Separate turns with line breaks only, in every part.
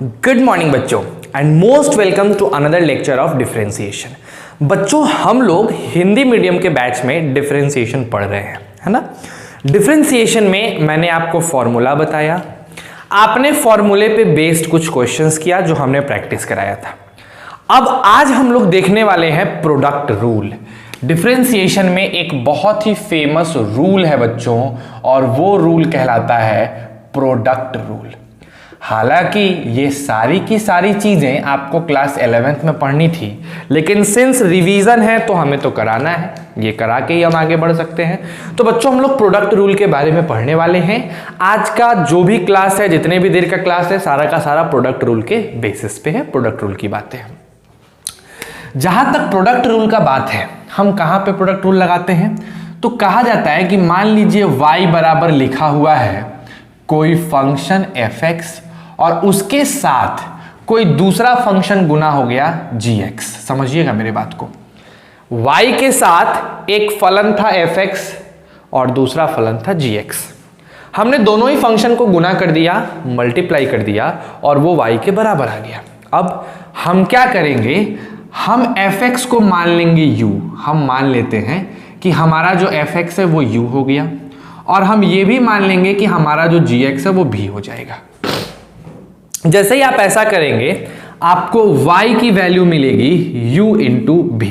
Good morning बच्चों and most welcome to another lecture of differentiation. बच्चों हम लोग हिंदी मीडियम के बैच में डिफरेंशिएशन पढ़ रहे हैं, है ना। डिफरेंशिएशन में मैंने आपको फॉर्मूला बताया, आपने फॉर्मूले पे बेस्ड कुछ क्वेश्चंस किया जो हमने प्रैक्टिस कराया था। अब आज हम लोग देखने वाले हैं प्रोडक्ट रूल। डिफरेंशिएशन में एक बहुत ही फेमस रूल है बच्चों, और वो रूल कहलाता है प्रोडक्ट रूल। हालांकि ये सारी की सारी चीजें आपको क्लास 11th में पढ़नी थी, लेकिन सिंस रिवीजन है तो हमें तो कराना है, ये करा के ही हम आगे बढ़ सकते हैं। तो बच्चों हम लोग प्रोडक्ट रूल के बारे में पढ़ने वाले हैं। आज का जो भी क्लास है, जितने भी देर का क्लास है, सारा का सारा प्रोडक्ट रूल के बेसिस पे है, प्रोडक्ट रूल की बातें हैं। जहां तक प्रोडक्ट रूल का बात है, हम कहां पे प्रोडक्ट रूल लगाते हैं, तो कहा जाता है कि मान लीजिए y बराबर लिखा हुआ है कोई फंक्शन f(x) और उसके साथ कोई दूसरा फंक्शन गुना हो गया gx। समझिएगा मेरे बात को। y के साथ एक फलन था f(x) और दूसरा फलन था gx। हमने दोनों ही फंक्शन को गुना कर दिया, मल्टीप्लाई कर दिया, और वो y के बराबर आ गया। अब हम क्या करेंगे, हम f(x) को मान लेंगे u। हम मान लेते हैं कि हमारा जो f(x) है वो u हो गया, और हम ये भी मान लेंगे कि हमारा जो gx है वो v हो जाएगा। जैसे ही आप ऐसा करेंगे आपको y की वैल्यू मिलेगी u इंटू v।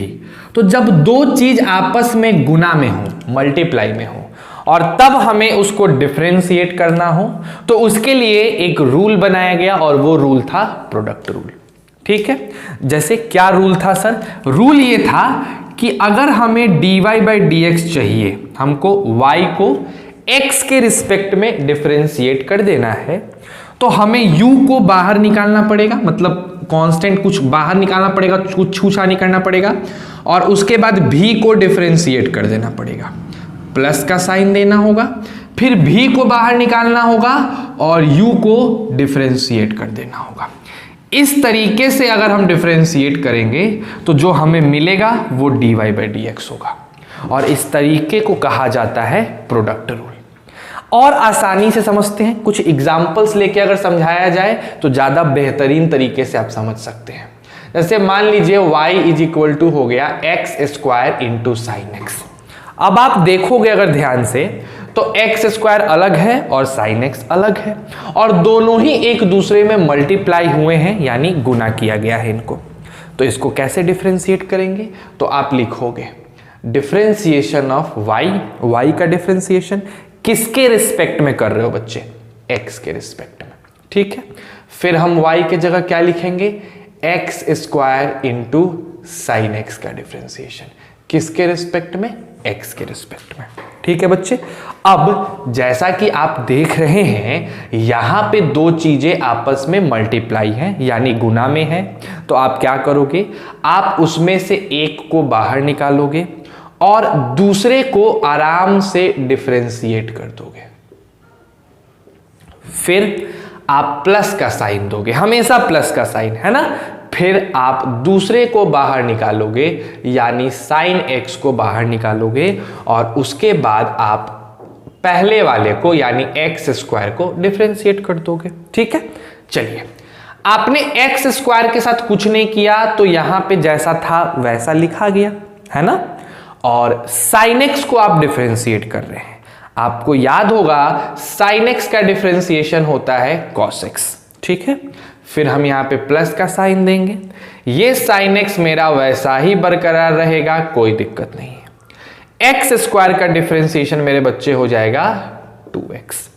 तो जब दो चीज आपस में गुना में हो, मल्टीप्लाई में हो, और तब हमें उसको डिफरेंशिएट करना हो, तो उसके लिए एक रूल बनाया गया, और वो रूल था प्रोडक्ट रूल। ठीक है, जैसे क्या रूल था सर? रूल ये था कि अगर हमें dy बाई dx चाहिए, हमको y को x के रिस्पेक्ट में डिफरेंशिएट कर देना है, तो हमें u को बाहर निकालना पड़ेगा, मतलब कांस्टेंट कुछ बाहर निकालना पड़ेगा, कुछ छूछा नहीं करना पड़ेगा, और उसके बाद v को डिफरेंशिएट कर देना पड़ेगा, प्लस का साइन देना होगा, फिर v को बाहर निकालना होगा और u को डिफरेंशिएट कर देना होगा। इस तरीके से अगर हम डिफरेंशिएट करेंगे तो जो हमें मिलेगा वो dy बाई dx होगा, और इस तरीके को कहा जाता है प्रोडक्ट रूल। और आसानी से समझते हैं, कुछ एग्जाम्पल्स लेके अगर समझाया जाए तो ज्यादा बेहतरीन तरीके से आप समझ सकते हैं। जैसे मान लीजिए y इज इक्वल टू हो गया x square into sine x. अब आप देखोगे अगर ध्यान से तो एक्स स्क्वायर अलग है और साइन एक्स अलग है, और दोनों ही एक दूसरे में मल्टीप्लाई हुए हैं, यानी गुना किया गया है इनको। तो इसको कैसे डिफरेंशिएट करेंगे? तो आप लिखोगे डिफरेंशिएशन ऑफ y का डिफरेंशिएशन किसके रिस्पेक्ट में कर रहे हो बच्चे? x के रिस्पेक्ट में। ठीक है, फिर हम y के जगह क्या लिखेंगे? X square into sine x का डिफरेंशिएशन किसके रिस्पेक्ट में? x के रिस्पेक्ट में। ठीक है बच्चे, अब जैसा कि आप देख रहे हैं यहां पे दो चीजें आपस में मल्टीप्लाई हैं, यानी गुना में है, तो आप क्या करोगे, आप उसमें से एक को बाहर निकालोगे और दूसरे को आराम से डिफरेंशिएट कर दोगे। फिर आप प्लस का साइन दोगे, हमेशा प्लस का साइन, है ना। फिर आप दूसरे को बाहर निकालोगे, यानी साइन एक्स को बाहर निकालोगे, और उसके बाद आप पहले वाले को यानी एक्स स्क्वायर को डिफरेंशिएट कर दोगे। ठीक है, चलिए, आपने एक्स स्क्वायर के साथ कुछ नहीं किया, तो यहां पे जैसा था वैसा लिखा गया, है ना। और साइन एक्स को आप डिफरेंशिएट कर रहे हैं। आपको याद होगा साइन एक्स का डिफरेंशिएशन होता है कॉस एक्स। ठीक है, फिर हम यहां पे प्लस का साइन देंगे, ये साइन एक्स मेरा वैसा ही बरकरार रहेगा, कोई दिक्कत नहीं है। एक्स स्क्वायर का डिफरेंशिएशन मेरे बच्चे हो जाएगा 2x।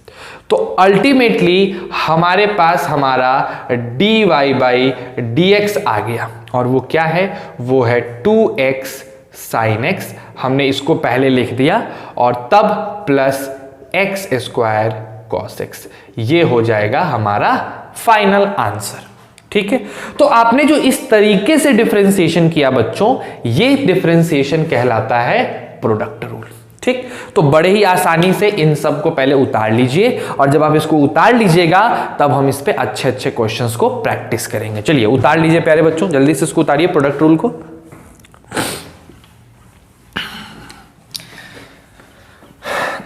तो अल्टीमेटली हमारे पास हमारा dy बाई dx आ गया, और वो क्या है? वो है 2x साइन एक्स। हमने इसको पहले लिख दिया, और तब plus x square cos x. ये हो जाएगा हमारा फाइनल आंसर। ठीक है, तो आपने जो इस तरीके से डिफरेंशिएशन किया बच्चों, ये डिफरेंशिएशन कहलाता है प्रोडक्ट रूल। ठीक, तो बड़े ही आसानी से इन सब को पहले उतार लीजिए, और जब आप इसको उतार लीजिएगा तब हम इस पे अच्छे अच्छे क्वेश्चंस को प्रैक्टिस करेंगे। चलिए उतार लीजिए प्यारे बच्चों, जल्दी से इसको उतारिए प्रोडक्ट रूल को।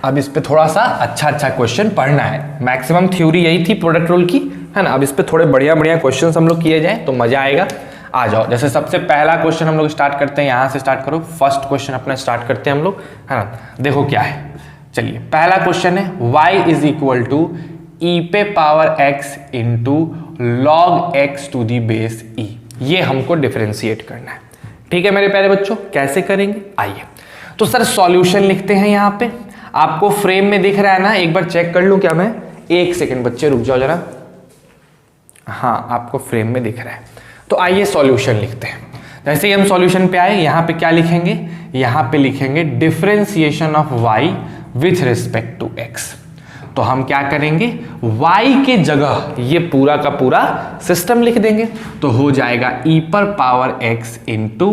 अब इस पे थोड़ा सा अच्छा क्वेश्चन पढ़ना है। मैक्सिमम थ्योरी यही थी प्रोडक्ट रूल की, है ना। अब इस पे थोड़े बढ़िया बढ़िया क्वेश्चन हम लोग किए जाएं तो मजा आएगा। आ जाओ, जैसे सबसे पहला क्वेश्चन हम लोग स्टार्ट करते हैं, यहाँ से स्टार्ट करो। फर्स्ट क्वेश्चन अपना स्टार्ट करते हैं हम लोग, है ना। देखो क्या है, चलिए पहला क्वेश्चन है y is equal to e पे power x into log x to the base e। ये हमको डिफरेंशिएट करना है, ठीक है मेरे प्यारे बच्चों। कैसे करेंगे, आइए। तो सर सॉल्यूशन लिखते हैं। यहाँ पे आपको फ्रेम में दिख रहा है ना, एक बार चेक कर लूं क्या मैं, एक सेकंड बच्चे रुक जाओ जरा। हाँ, आपको फ्रेम में दिख रहा है। तो आइए सॉल्यूशन लिखते हैं। जैसे ही हम सॉल्यूशन पे आए, यहाँ पे क्या लिखेंगे, यहाँ पे लिखेंगे differentiation of y with respect to x। तो हम क्या करेंगे, y के जगह ये पूरा का पूरा सिस्टम लिख देंगे। तो हो जाएगा e पर power x into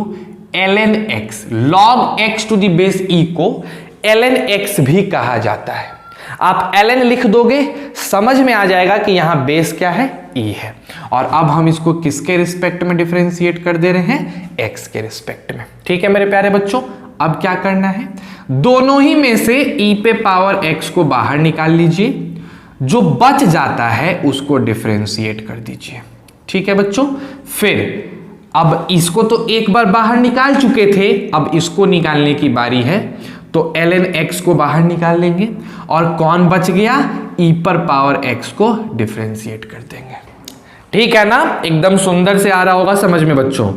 ln x। log x to the base e को ln x भी कहा जाता है। आप ln लिख दोगे, समझ में आ जाएगा कि यहां बेस क्या है, e है। और अब हम इसको किसके रिस्पेक्ट में डिफरेंशिएट कर दे रहे हैं, x के रिस्पेक्ट में। ठीक है मेरे प्यारे बच्चों, अब क्या करना है, दोनों ही में से e पे पावर x को बाहर निकाल लीजिए, जो बच जाता है उसको डिफरेंशिएट कर दीजिए। ठीक है बच्चों, फिर अब इसको तो एक बार बाहर निकाल चुके थे, अब इसको निकालने की बारी है। तो ln x को बाहर निकाल लेंगे और कौन बच गया, e पर पावर x को डिफरेंशिएट कर देंगे। ठीक है ना, एकदम सुंदर से आ रहा होगा समझ में बच्चों।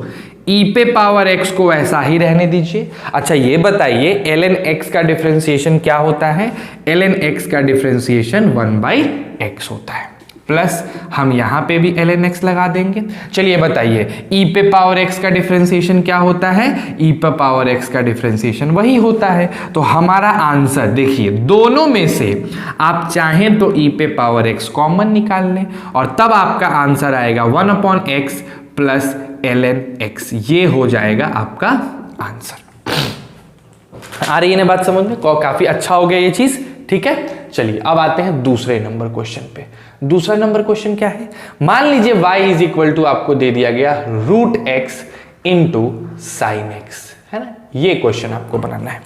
e पे पावर x को ऐसा ही रहने दीजिए। अच्छा ये बताइए ln x का डिफरेंशिएशन क्या होता है, ln x का डिफरेंशिएशन 1/x होता है। प्लस हम यहां पे भी ln x लगा देंगे। चलिए बताइए e पे पावर x का डिफरेंशिएशन क्या होता है, e पे पावर x का डिफरेंशिएशन वही होता है। तो हमारा आंसर देखिए, दोनों में से आप चाहें तो e पे पावर x कॉमन निकाल लें और तब आपका आंसर आएगा 1/x प्लस ln x। ये हो जाएगा आपका आंसर। आ रही है ना बात समझ में, काफी अच्छा हो गया ये चीज। ठीक है, चलिए अब आते हैं दूसरे नंबर क्वेश्चन पे। दूसरा नंबर क्वेश्चन क्या है, मान लीजिए y इज इक्वल टू आपको दे दिया गया √x इंटू साइन एक्स, है ना। ये क्वेश्चन आपको बनाना है।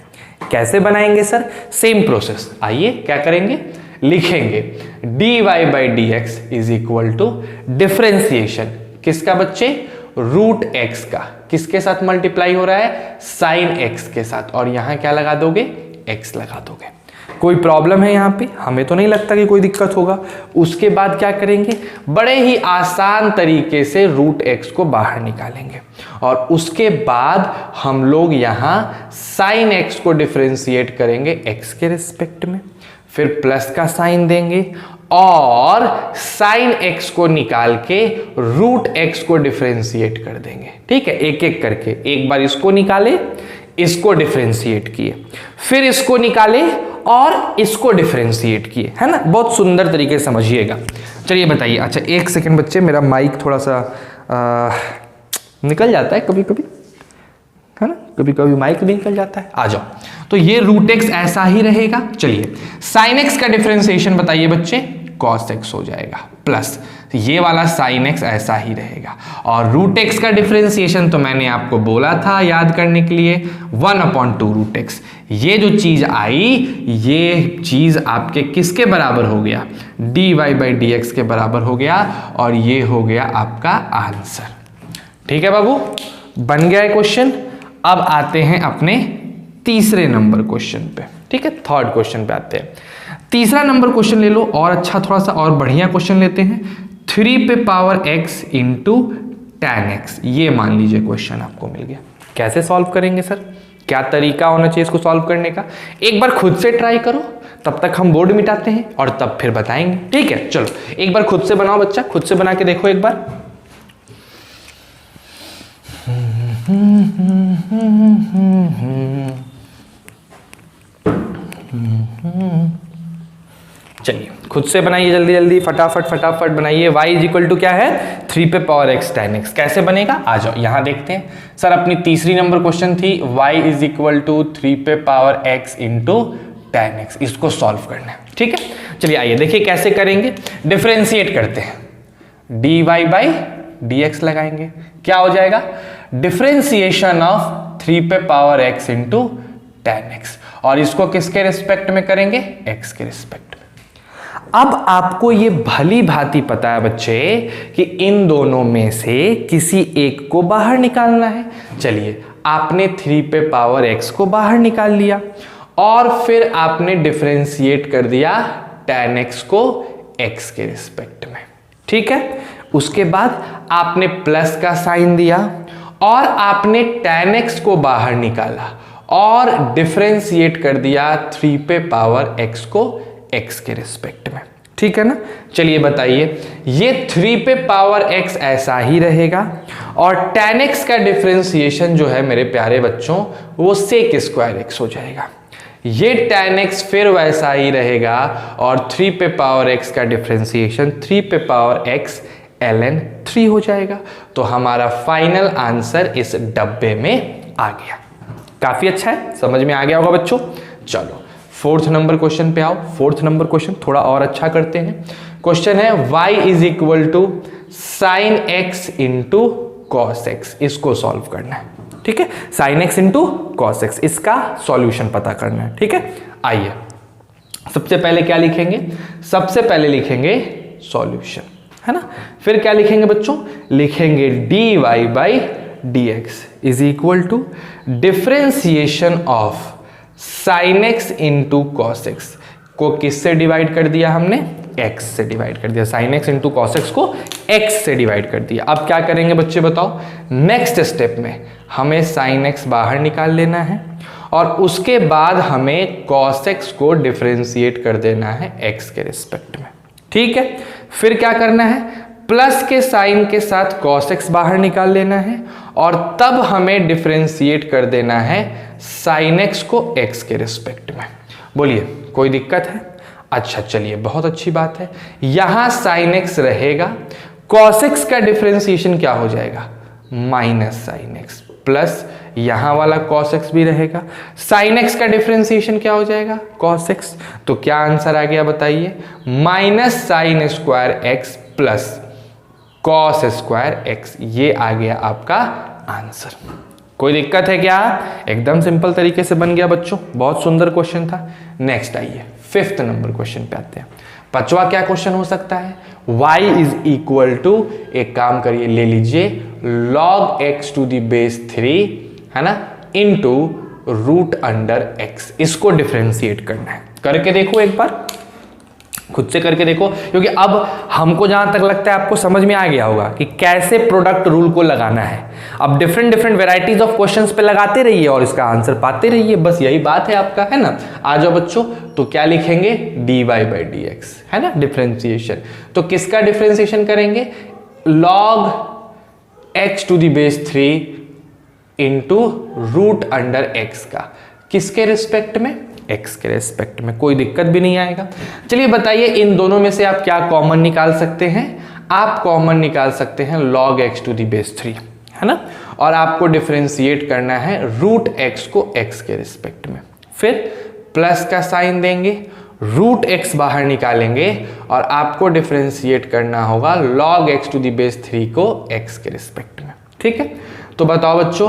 कैसे बनाएंगे सर, सेम प्रोसेस। आइए क्या करेंगे, लिखेंगे dy/dx is equal to differentiation किसका बच्चे, √x का, किसके साथ मल्टीप्लाई हो रहा है, साइन x के साथ, और यहां क्या लगा दोगे, x लगा दोगे। कोई प्रॉब्लम है यहाँ पे, हमें तो नहीं लगता कि कोई दिक्कत होगा। उसके बाद क्या करेंगे, बड़े ही आसान तरीके से √x को बाहर निकालेंगे और उसके बाद हम लोग यहाँ साइन x को डिफरेंशिएट करेंगे x के रिस्पेक्ट में, फिर प्लस का साइन देंगे और साइन x को निकाल के √x को डिफरेंशिएट कर देंगे। ठीक है, एक एक करके, एक बार इसको निकाले, इसको डिफरेंशिएट किए, फिर इसको निकाले और इसको डिफरेंशिएट किए, है ना। बहुत सुंदर तरीके से समझिएगा। चलिए बताइए। अच्छा एक सेकंड बच्चे, मेरा माइक थोड़ा सा निकल जाता है कभी कभी, है ना, कभी कभी माइक भी निकल जाता है। आ जाओ, तो ये √x ऐसा ही रहेगा। चलिए साइन x का डिफरेंशिएशन बताइए बच्चे, cos x हो जाएगा, प्लस ये वाला sin x ऐसा ही रहेगा और √x का डिफरेंशिएशन तो मैंने आपको बोला था याद करने के लिए 1/2 √x। ये जो चीज आई, ये चीज आपके किसके बराबर हो गया, dy/dx के बराबर हो गया और ये हो गया आपका आंसर। ठीक है बाबू, बन गया है क्वेश्चन। अब आते हैं अपने तीसरे नंबर क्वेश्चन पे। ठीक है, थर्ड क्वेश्चन पे आते हैं। तीसरा नंबर क्वेश्चन ले लो, और अच्छा थोड़ा सा और बढ़िया क्वेश्चन लेते हैं। 3 पे power x into tan x, ये मान लीजिए क्वेश्चन आपको मिल गया। कैसे सॉल्व करेंगे सर, क्या तरीका होना चाहिए इसको सॉल्व करने का, एक बार खुद से ट्राई करो, तब तक हम बोर्ड मिटाते हैं और तब फिर बताएंगे। ठीक है, चलो एक बार खुद से बनाओ बच्चा, खुद से बना के देखो एक बार। चलिए खुद से बनाइए, जल्दी जल्दी फटाफट फटाफट बनाइए। y इज इक्वल टू क्या है, 3 पे पावर x tan x। कैसे बनेगा, आ जाओ यहां देखते हैं। सर अपनी तीसरी नंबर क्वेश्चन थी y इज इक्वल टू 3 पे power x into tan x, इसको सॉल्व करना है। ठीक है, चलिए आइए देखिए कैसे करेंगे। डिफरेंशिएट करते हैं, dy/dx लगाएंगे, क्या हो जाएगा, डिफरेंशिएशन ऑफ 3 पे power x into tan x, और इसको किसके रिस्पेक्ट में करेंगे, x के रिस्पेक्ट में। अब आपको ये भली भांति पता है बच्चे कि इन दोनों में से किसी एक को बाहर निकालना है। चलिए, आपने 3 पे पावर x को बाहर निकाल लिया और फिर आपने डिफरेंशिएट कर दिया tan x को x के रिस्पेक्ट में, ठीक है। उसके बाद आपने प्लस का साइन दिया और आपने tan x को बाहर निकाला और डिफरेंशिएट कर दिया 3 पे पावर x को x के रिस्पेक्ट में, ठीक है ना। चलिए बताइए, ये 3 पे पावर x ऐसा ही रहेगा और tan x का डिफरेंशिएशन जो है मेरे प्यारे बच्चों वो sec स्क्वायर x हो जाएगा। ये tan x फिर वैसा ही रहेगा और 3 पे पावर x का डिफरेंशिएशन 3 पे पावर x ln 3 हो जाएगा। तो हमारा फाइनल आंसर इस डब्बे में आ गया। काफी अच्छा है, समझ में आ गया होगा बच्चों। चलो 4th नंबर क्वेश्चन पे आओ। 4th नंबर क्वेश्चन थोड़ा और अच्छा करते हैं। क्वेश्चन है y is equal to sine x into cos x। इसको सॉल्व करना है, ठीक है। Sine x into cos x, इसका सॉल्यूशन पता करना है, ठीक है। आइए, सबसे पहले क्या लिखेंगे? सबसे पहले लिखेंगे सॉल्यूशन, है ना। फिर क्या लिखेंगे बच्चों? लिखेंगे dy by dx is equal to differentiation of sine x into cos x को किससे डिवाइड कर दिया हमने? x से डिवाइड कर दिया। Sine x into cos x को x से डिवाइड कर दिया। अब क्या करेंगे बच्चे बताओ? नेक्स्ट स्टेप में हमें साइन x बाहर निकाल लेना है और उसके बाद हमें कॉस x को डिफरेंशिएट कर देना है x के रिस्पेक्ट में, ठीक है। फिर क्या करना है? प्लस के साइन के साथ कॉस x बाहर निकाल लेना है और तब हमें डिफरेंशिएट कर देना है साइन x को x के रिस्पेक्ट में। बोलिए, कोई दिक्कत है? अच्छा, चलिए, बहुत अच्छी बात है। यहां साइन x रहेगा, कॉस x का डिफरेंशिएशन क्या हो जाएगा? माइनस साइन x, प्लस यहां वाला कॉस x भी रहेगा। साइन x का डिफरेंशिएशन क्या हो जाएगा? Cos x। तो क्या आंसर आ गया बताइए? Minus sine square x plus cos square x। ये आ गया आपका आंसर। कोई दिक्कत है क्या? एकदम सिंपल तरीके से बन गया बच्चों, बहुत सुंदर क्वेश्चन था। नेक्स्ट आइए, 5th नंबर क्वेश्चन पे आते हैं। 5वां क्या क्वेश्चन हो सकता है? y इज इक्वल टू, एक काम करिए, ले लीजिए log x to the base 3, है ना, इनटू रूट अंडर x। इसको डिफरेंशिएट करना है। करके देखो एक बार, खुद से करके देखो, क्योंकि अब हमको जहां तक लगता है आपको समझ में आ गया होगा कि कैसे प्रोडक्ट रूल को लगाना है। अब डिफरेंट वेराइटीज ऑफ क्वेश्चंस पे लगाते रहिए और इसका आंसर पाते रहिए, बस यही बात है आपका, है ना। आ जाओ बच्चों, तो क्या लिखेंगे? dy बाई dx, है ना, डिफरेंशिएशन। तो किसका डिफरेंशिएशन करेंगे? log x to the base 3 into root under x का। किसके रिस्पेक्ट में? x के रेस्पेक्ट में। कोई दिक्कत भी नहीं आएगा। चलिए बताइए, इन दोनों में से आप क्या कॉमन निकाल सकते हैं? आप कॉमन निकाल सकते हैं log x to the base 3, है ना, और आपको डिफरेंशिएट करना है रूट x को x के रिस्पेक्ट में। फिर प्लस का साइन देंगे, रूट x बाहर निकालेंगे और आपको डिफरेंशिएट करना होगा log x to the base 3 को x के रिस्पेक्ट में, ठीक है। तो बताओ बच्चों,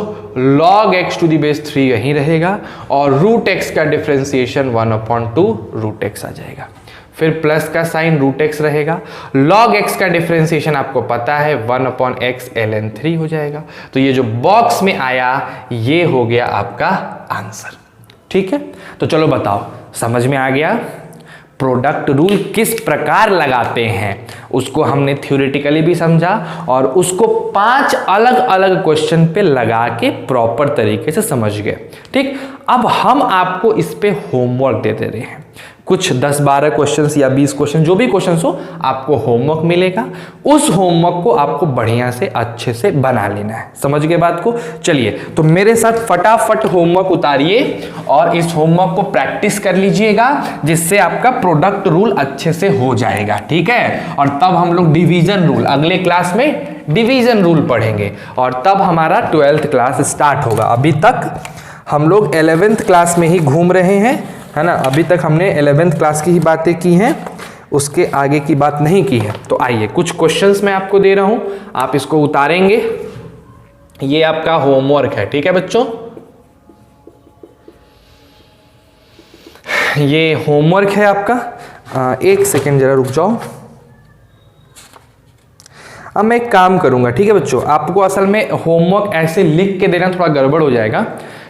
log x to the base 3 यहीं रहेगा और रूट x का डिफरेंशिएशन 1/2 रूट x आ जाएगा। फिर प्लस का साइन रूट x रहेगा, log x का डिफरेंशिएशन आपको पता है 1/x ln 3 हो जाएगा। तो ये जो बॉक्स में आया ये हो गया आपका आंसर, ठीक है। तो चलो बताओ, समझ में आ गया? प्रोडक्ट रूल किस प्रकार लगाते हैं उसको हमने थ्योरेटिकली भी समझा और उसको 5 अलग अलग क्वेश्चन पे लगा के प्रॉपर तरीके से समझ गए, ठीक। अब हम आपको इस पे होमवर्क दे दे रहे हैं। कुछ 10-12 क्वेश्चंस या 20 क्वेश्चन, जो भी क्वेश्चंस हो, आपको होमवर्क मिलेगा। उस होमवर्क को आपको बढ़िया से अच्छे से बना लेना है। समझ गए बात को? चलिए, तो मेरे साथ फटाफट होमवर्क उतारिए और इस होमवर्क को प्रैक्टिस कर लीजिएगा, जिससे आपका प्रोडक्ट रूल अच्छे से हो जाएगा, ठीक है। और तब हम लोग डिवीजन रूल, अगले क्लास में डिवीजन रूल पढ़ेंगे और तब हमारा 12th क्लास स्टार्ट होगा। अभी तक हम लोग 11th क्लास में ही घूम रहे हैं, है ना। अभी तक हमने 11th क्लास की ही बातें की हैं, उसके आगे की बात नहीं की है। तो आइए, कुछ क्वेश्चंस मैं आपको दे रहा हूं, आप इसको उतारेंगे। ये आपका होमवर्क है, ठीक है बच्चों। ये होमवर्क है आपका, एक सेकेंड जरा रुक जाओ। अब मैं एक काम करूंगा, ठीक है बच्चों, आपको असल में होमवर्क ऐसे लिख के देना थोड़ा गड़बड़ हो जाएगा,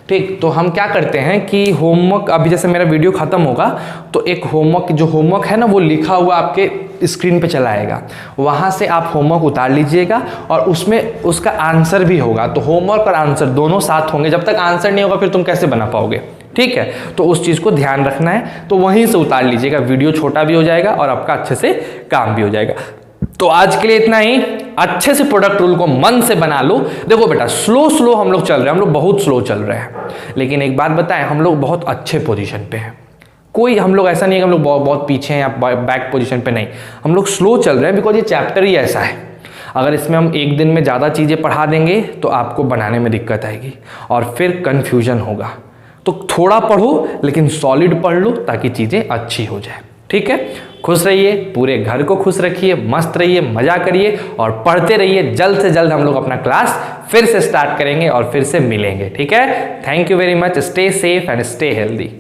ठीक। तो हम क्या करते हैं कि होमवर्क अभी जैसे मेरा वीडियो खत्म होगा तो एक होमवर्क जो होमवर्क है ना वो लिखा हुआ आपके स्क्रीन पे चला आएगा, वहाँ से आप होमवर्क उतार लीजिएगा और उसमें उसका आंसर भी होगा। तो होमवर्क और आंसर दोनों साथ होंगे, जब तक आंसर नहीं होगा फिर तुम कैसे बना पाओगे, ठीक है। तो उस चीज़ को ध्यान रखना है, तो वहीं से उतार लीजिएगा, वीडियो छोटा भी हो जाएगा और आपका अच्छे से काम भी हो जाएगा। तो आज के लिए इतना ही। अच्छे से प्रोडक्ट रूल को मन से बना लो। देखो बेटा, स्लो हम लोग चल रहे हैं, हम लोग बहुत स्लो चल रहे हैं, लेकिन एक बात बताएं, हम लोग बहुत अच्छे पोजीशन पे हैं। कोई हम लोग ऐसा नहीं है कि हम लोग बहुत पीछे हैं या बैक पोजीशन पे, नहीं, हम लोग स्लो चल रहे हैं बिकॉज ये चैप्टर ही ऐसा है। अगर इसमें हम एक दिन में ज़्यादा चीज़ें पढ़ा देंगे तो आपको बनाने में दिक्कत आएगी और फिर कन्फ्यूजन होगा। तो थोड़ा पढ़ो लेकिन सॉलिड पढ़ लो ताकि चीज़ें अच्छी हो जाए, ठीक है। खुश रहिए, पूरे घर को खुश रखिए, मस्त रहिए, मजा करिए और पढ़ते रहिए। जल्द से जल्द हम लोग अपना क्लास फिर से स्टार्ट करेंगे और फिर से मिलेंगे, ठीक है। Thank you very much. Stay safe and stay healthy.